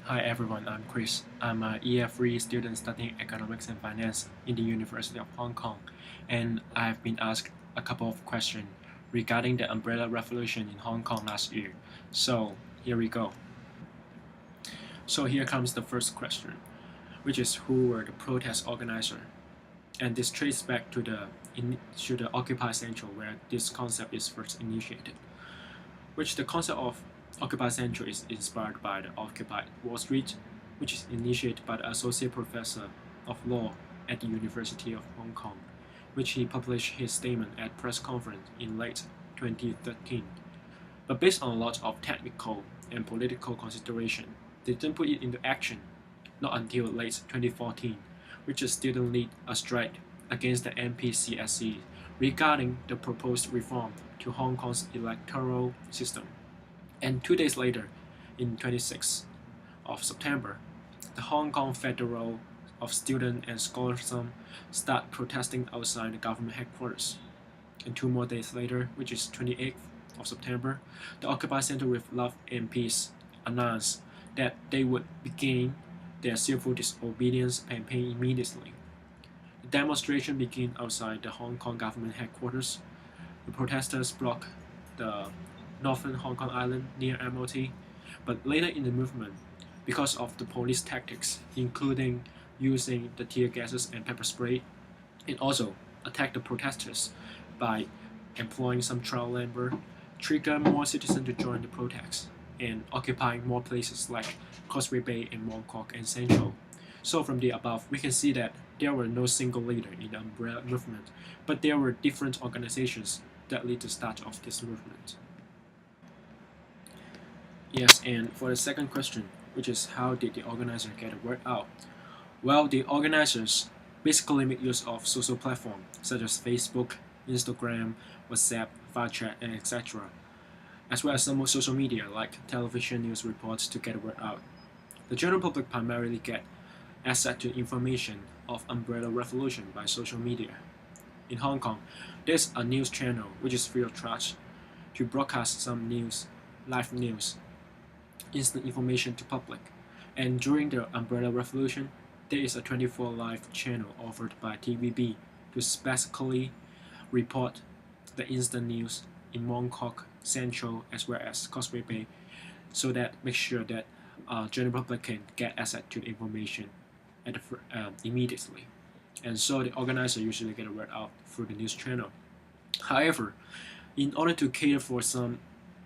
Hi everyone, I'm Chris. I'm an EF3 student studying economics and finance in the University of Hong Kong, and I've been asked a couple of questions regarding the Umbrella Revolution in Hong Kong last year. So here we go. So here comes the first question, which is who were the protest organizers? And this traces back to the Occupy Central, where this concept is first initiated. Which the concept of Occupy Central is inspired by the Occupy Wall Street, which is initiated by the Associate Professor of Law at the University of Hong Kong, which he published his statement at press conference in late 2013. But based on a lot of technical and political consideration, they didn't put it into action, not until late 2014, which the student led a strike against the MPCSC regarding the proposed reform to Hong Kong's electoral system. And 2 days later, in 26th of September, the Hong Kong Federal of Student and Scholarsm start protesting outside the government headquarters. And 2 more days later, which is 28th of September, the Occupy Center with Love and Peace announced that they would begin their civil disobedience campaign immediately. The demonstration began outside the Hong Kong government headquarters. The protesters blocked the northern Hong Kong island near MOT, but later in the movement, because of the police tactics, including using the tear gases and pepper spray, it also attacked the protesters by employing some trial labor, triggered more citizens to join the protests, and occupying more places like Causeway Bay and Mong Kok and Central. So from the above, we can see that there were no single leader in the umbrella movement, but there were different organizations that led to the start of this movement. Yes, and for the second question, which is how did the organizer get the word out? Well, the organizers basically make use of social platforms such as Facebook, Instagram, WhatsApp, ViChat, and etc., as well as some more social media like television news reports to get the word out. The general public primarily get access to information of Umbrella Revolution by social media. In Hong Kong, there's a news channel which is free of charge to broadcast some news, live news, instant information to public. And during the Umbrella Revolution, there is a 24 live channel offered by TVB to specifically report the instant news in Mong Kok, Central, as well as Causeway Bay, so that make sure that general public can get access to the information immediately. And so the organizer usually get a word out through the news channel. However, in order to cater for some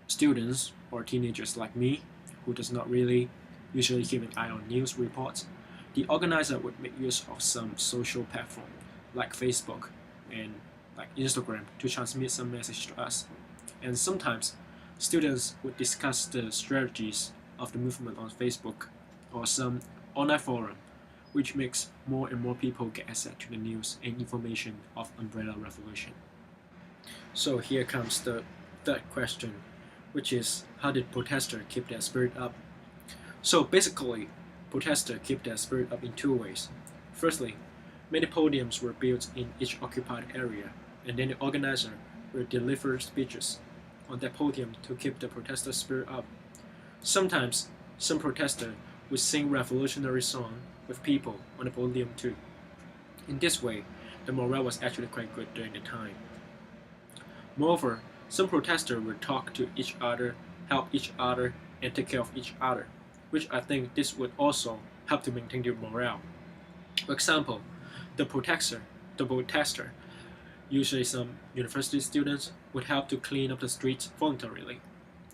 students or teenagers like me, who does not really usually keep an eye on news reports, the organizer would make use of some social platform like Facebook and like Instagram to transmit some message to us. And sometimes students would discuss the strategies of the movement on Facebook or some online forum, which makes more and more people get access to the news and information of Umbrella Revolution. So here comes the third question, which is how did protesters keep their spirit up? So basically, protesters keep their spirit up in two ways. Firstly, many podiums were built in each occupied area, and then the organizer will deliver speeches on that podium to keep the protester spirit up. Sometimes, some protesters would sing revolutionary song with people on the podium too. In this way, the morale was actually quite good during the time. Moreover, some protesters would talk to each other, help each other, and take care of each other, which I think this would also help to maintain their morale. For example, the protester, usually some university students, would help to clean up the streets voluntarily.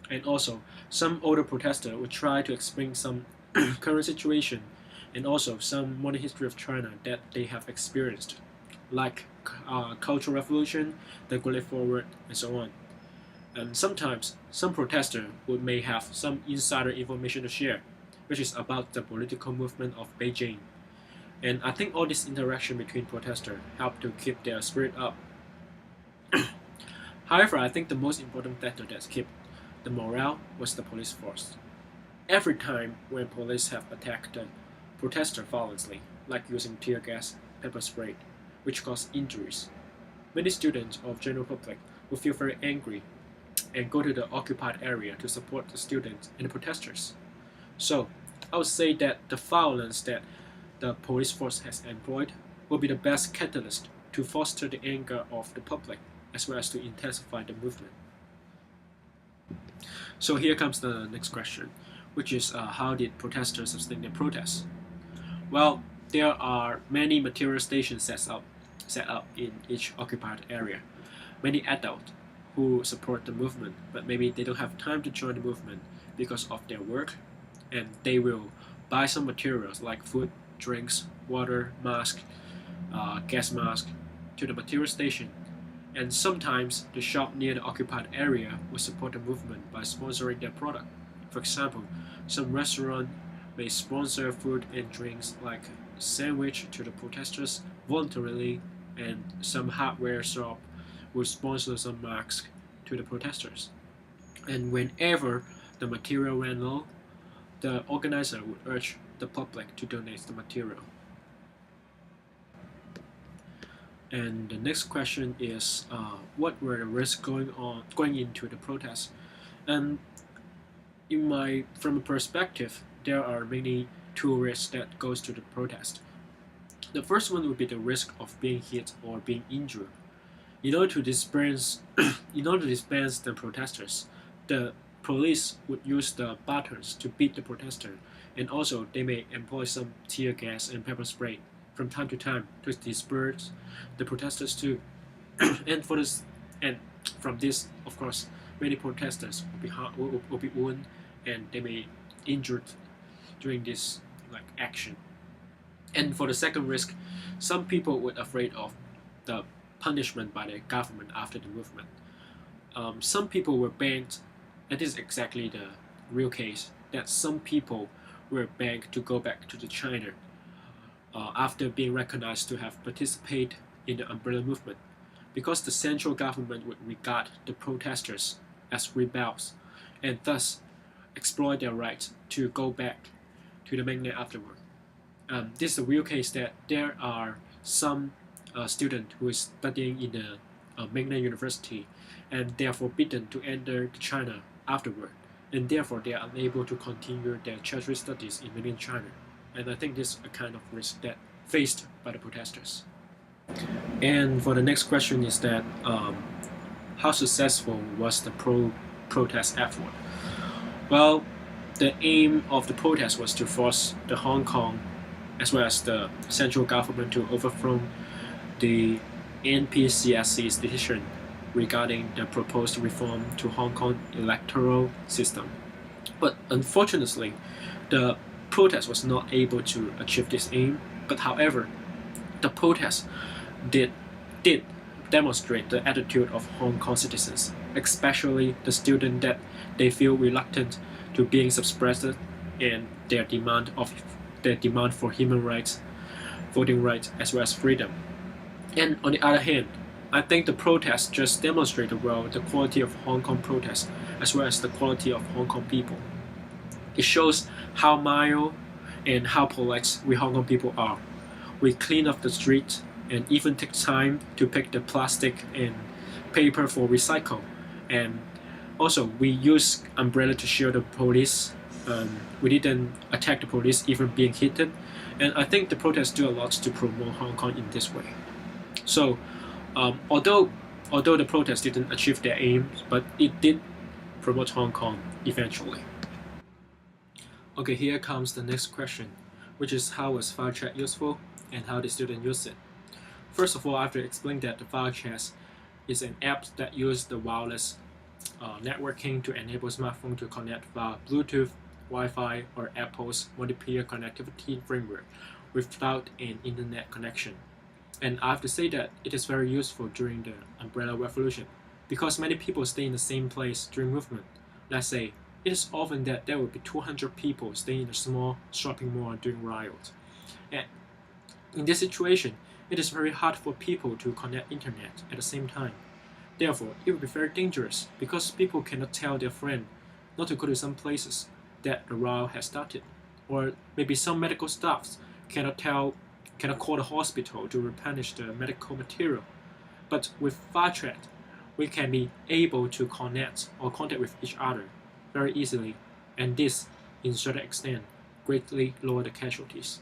And also, some older protesters would try to explain some current situation and also some modern history of China that they have experienced, like Cultural Revolution, the Great Leap Forward, and so on. And sometimes, some protesters may have some insider information to share, which is about the political movement of Beijing. And I think all this interaction between protesters help to keep their spirit up. However, I think the most important factor that kept the morale was the police force. Every time when police have attacked the protester violently, like using tear gas, pepper spray, which caused injuries, many students or general public will feel very angry and go to the occupied area to support the students and the protesters. So I would say that the violence that the police force has employed will be the best catalyst to foster the anger of the public as well as to intensify the movement. So here comes the next question, which is how did protesters sustain their protests? Well, there are many material stations set up in each occupied area. Many adults who support the movement, but maybe they don't have time to join the movement because of their work, and they will buy some materials like food, drinks, water, mask, gas mask to the material station. And sometimes the shop near the occupied area will support the movement by sponsoring their product. For example, some restaurant may sponsor food and drinks like sandwich to the protesters voluntarily, and some hardware shop will sponsor some masks to the protesters. And whenever the material ran low, the organizer would urge the public to donate the material. And the next question is, what were the risks going into the protest? And from a perspective, there are many two risks that goes to the protest. The first one would be the risk of being hit or being injured. In order to disperse, the protesters, the police would use the batons to beat the protester, and also they may employ some tear gas and pepper spray from time to time to disperse the protesters too. and for this, and from this, of course, many protesters will be wounded, and they may injured during this action. And for the second risk, some people were afraid of the punishment by the government after the movement. Some people were banned, and this is exactly the real case, that some people were banned to go back to the China after being recognized to have participated in the umbrella movement, because the central government would regard the protesters as rebels and thus exploit their right to go back to the mainland afterward. This is a real case that there are some students who is studying in the mainland university, and they are forbidden to enter China afterward, and therefore they are unable to continue their tertiary studies in mainland China. And I think this is a kind of risk that faced by the protesters. And for the next question is that how successful was the protest effort? Well, the aim of the protest was to force the Hong Kong as well as the central government to overthrow the NPCSC's decision regarding the proposed reform to Hong Kong electoral system. But unfortunately, the protest was not able to achieve this aim. But however, the protest did demonstrate the attitude of Hong Kong citizens, especially the students, that they feel reluctant to being suppressed and their demand for human rights, voting rights, as well as freedom. And on the other hand, I think the protest just demonstrated well the quality of Hong Kong protests as well as the quality of Hong Kong people. It shows how mild and how polite we Hong Kong people are. We clean up the street and even take time to pick the plastic and paper for recycle. And also, we use umbrella to shield the police. We didn't attack the police even being hit. And I think the protests do a lot to promote Hong Kong in this way. So, although the protests didn't achieve their aim, but it did promote Hong Kong eventually. Okay, here comes the next question, which is how was file chat useful and how did students use it? First of all, I have to explain that the file chat is an app that uses the wireless networking to enable smartphone to connect via Bluetooth, Wi-Fi, or Apple's multi-peer connectivity framework without an internet connection. And I have to say that it is very useful during the umbrella revolution, because many people stay in the same place during movement. Let's say, it is often that there will be 200 people staying in a small shopping mall during riot. And in this situation, it is very hard for people to connect internet at the same time. Therefore, it will be very dangerous because people cannot tell their friend not to go to some places that the riot has started. Or maybe some medical staffs cannot call the hospital to replenish the medical material. But with file chat, we can be able to connect or contact with each other very easily, and this, in certain extent, greatly lower the casualties.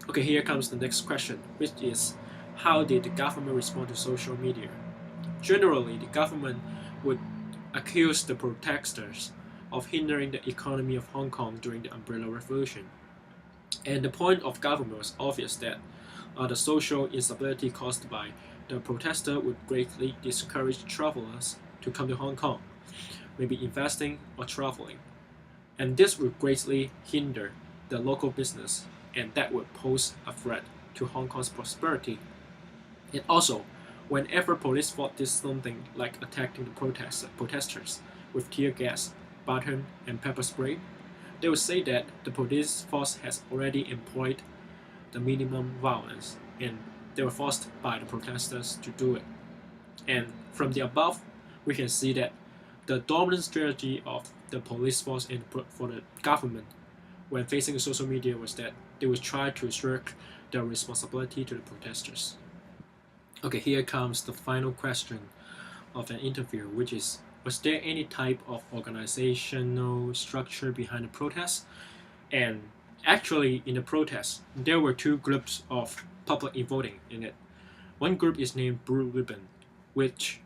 Okay, here comes the next question, which is how did the government respond to social media? Generally, the government would accuse the protesters of hindering the economy of Hong Kong during the Umbrella Revolution. And the point of government was obvious that the social instability caused by the protester would greatly discourage travelers to come to Hong Kong, maybe investing or traveling. And this would greatly hinder the local business, and that would pose a threat to Hong Kong's prosperity. And also, whenever police fought did something like attacking the protesters with tear gas, baton, and pepper spray, they would say that the police force has already employed the minimum violence, and they were forced by the protesters to do it. And from the above, we can see that the dominant strategy of the police force and for the government when facing social media was that they would try to shirk their responsibility to the protesters. Okay, here comes the final question of an interview, which is, was there any type of organizational structure behind the protest? And actually, in the protest, there were two groups of public voting in it. One group is named Blue Ribbon, which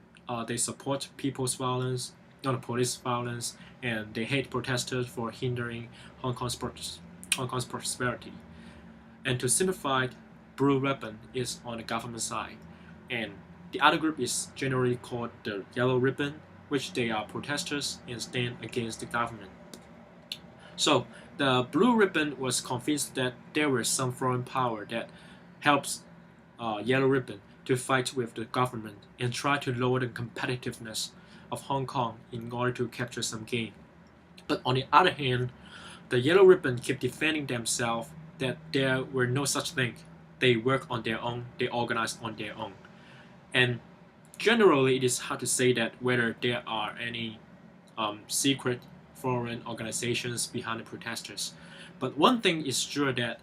they support people's violence, not police violence, and they hate protesters for hindering Hong Kong's prosperity. And to simplify, Blue Ribbon is on the government side, and the other group is generally called the Yellow Ribbon, which they are protesters and stand against the government. So the Blue Ribbon was convinced that there was some foreign power that helps Yellow Ribbon to fight with the government and try to lower the competitiveness of Hong Kong in order to capture some gain. But on the other hand, the Yellow Ribbon kept defending themselves that there were no such thing. They work on their own, they organize on their own. And generally, it is hard to say that whether there are any secret foreign organizations behind the protesters. But one thing is sure that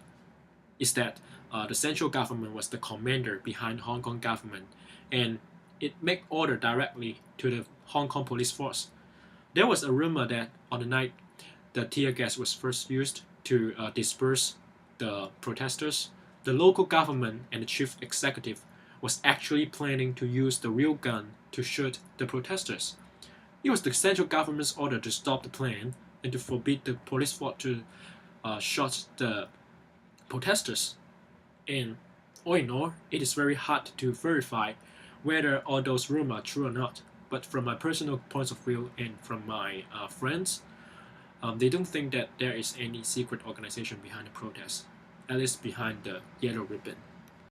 the central government was the commander behind Hong Kong government, and it made order directly to the Hong Kong police force. There was a rumor that on the night the tear gas was first used to disperse the protesters, the local government and the chief executive was actually planning to use the real gun to shoot the protesters. It was the central government's order to stop the plan and to forbid the police force to shoot the protesters. And all in all, it is very hard to verify whether all those rumors are true or not. But from my personal point of view and from my friends, they don't think that there is any secret organization behind the protest, at least behind the Yellow Ribbon.